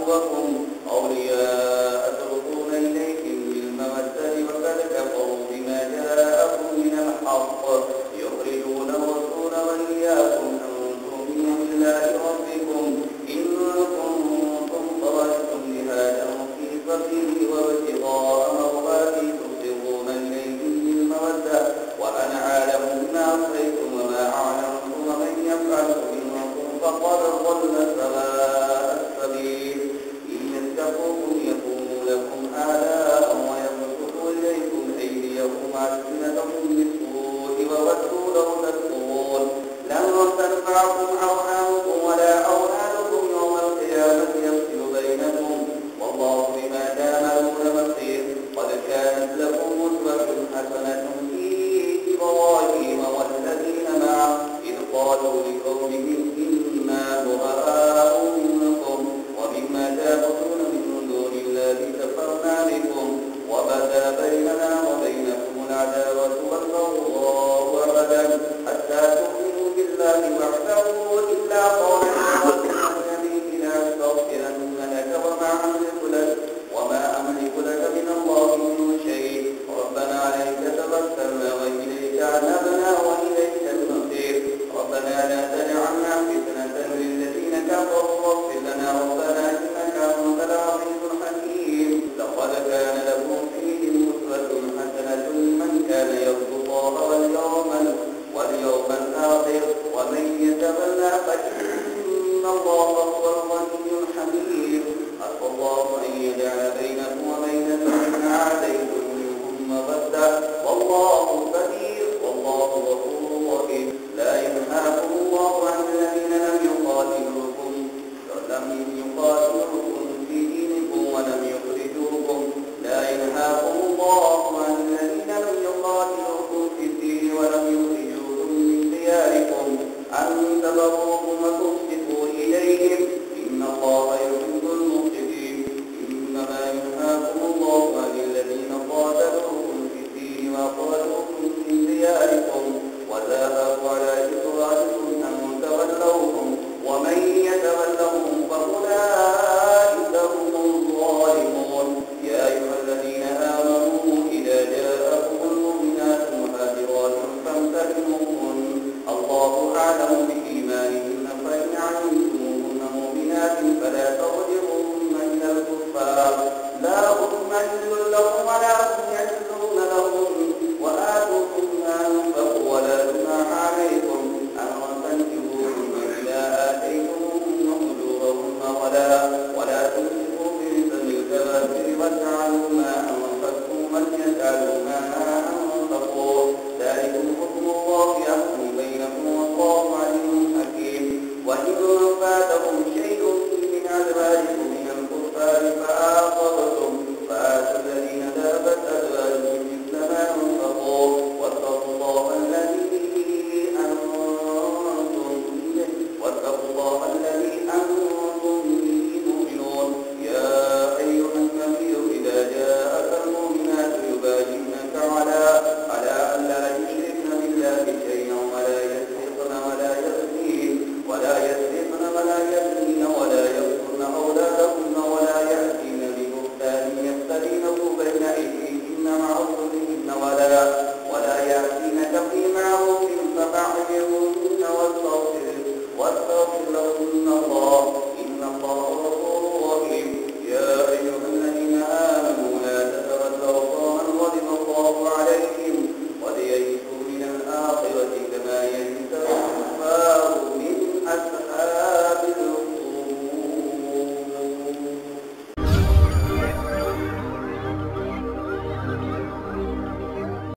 بعضكم أولياء تلقون إليهم بالمودة وقد كفروا بما جاءكم من الحق يخرجون الرسول وإياكم أن تؤمنوا بالله ربكم إن كنتم خرجتم جهادا في سبيلي وابتغاء مرضاتي تسرون إليهم بالمودة وأنا عالم بما عصيتم وما أعلمتم ومن يفعله منكم فقد ضل سواء السبيل إن يتقوكم يكونوا لكم أعداء ويبسطوا إليكم أيديهم ألسنتهم بالسوء وودوا لو تكفرون لن تنفعكم أرحامكم ولا أولادكم يوم القيامة يفصل بينكم والله بما تعملون بصير قد كانت لكم أسوة حسنة في إبراهيم والذين معه إذ قالوا لقومهم إنا براء منكم ومما تعبدون من دون الله كفرنا بكم وبدا بيننا وبينكم العداوة والبغضاء أبدا حتى تؤمنوا بالله وحده إلا قولا النبي لأستغفرن لك وما أملك لك من الله من شيء ربنا عليك توكلنا وإليك أنبنا وإليك المصير ربنا لا تجعلنا فتنة للذين كفروا واغفر لنا ربنا إنك أنت العزيز الحكيم لقد كان لكم فيهم أسوة حسنة لمن كان يرجو الله واليوم الآخر ومن يتولى فإن الله هو الغني الحميد عسى الله أن يجعل بينكم وبين الذين عاديتم منهم مودة والله كبير والله غفور رحيم لا ينهاكم الله عن الذين لم يقاتلوكم في دينكم ولم يخرجوكم لا ينهاكم الله عن الذين لم يقاتلوكم في الدين ولم يخرجوكم من دياركم أن تبروهم وتقسطوا إليهم إن الله يحب المقسطين إنما ينهاكم الله عن الذين قاتلوكم في الدين وأخرجوكم من دياركم وذاهبوا على إخراجكم أن تولوهم ومن يتولهم فأولئك هم الظالمون يا أيها الذين آمنوا إذا جاءكم المؤمنات مهاجرات فامتحنوهن الله أعلم بإيمانهن فإن علمتموهن مؤمنات فلا ترجعوهن إلى الكفار لا هم حل لهم ولا هم يحلون لهم وآتوهم ما أنفقوا ولا جناح عليكم أن تنكحوهن إذا آتيتموهن أجورهن ولا تمسكوا برسم الكبائر وتجعلوا ما أنفقتم وليجعلوا ما أنفقوا ذلكم حكم الله يحكم بينكم والله عليم حكيم وإن فاتكم شيء من أزواجكم من الكفار فآخرتم فآتوا الذين ذهبت أزواجهم مثل ما أنفقوا واتقوا الله الذي أنتم به مؤمنون يا أيها النبي إذا جاءك المؤمنات يبايعنك على أن لا يشركن بالله شيئا ولا يسرقن ولا يقتلن أولادهن ولا يأتين ببهتان يفترينه بين أيديهن وأرجلهن ولا يأتينك في معروف ففعلهن واستغفر لهن الله إن الله غفور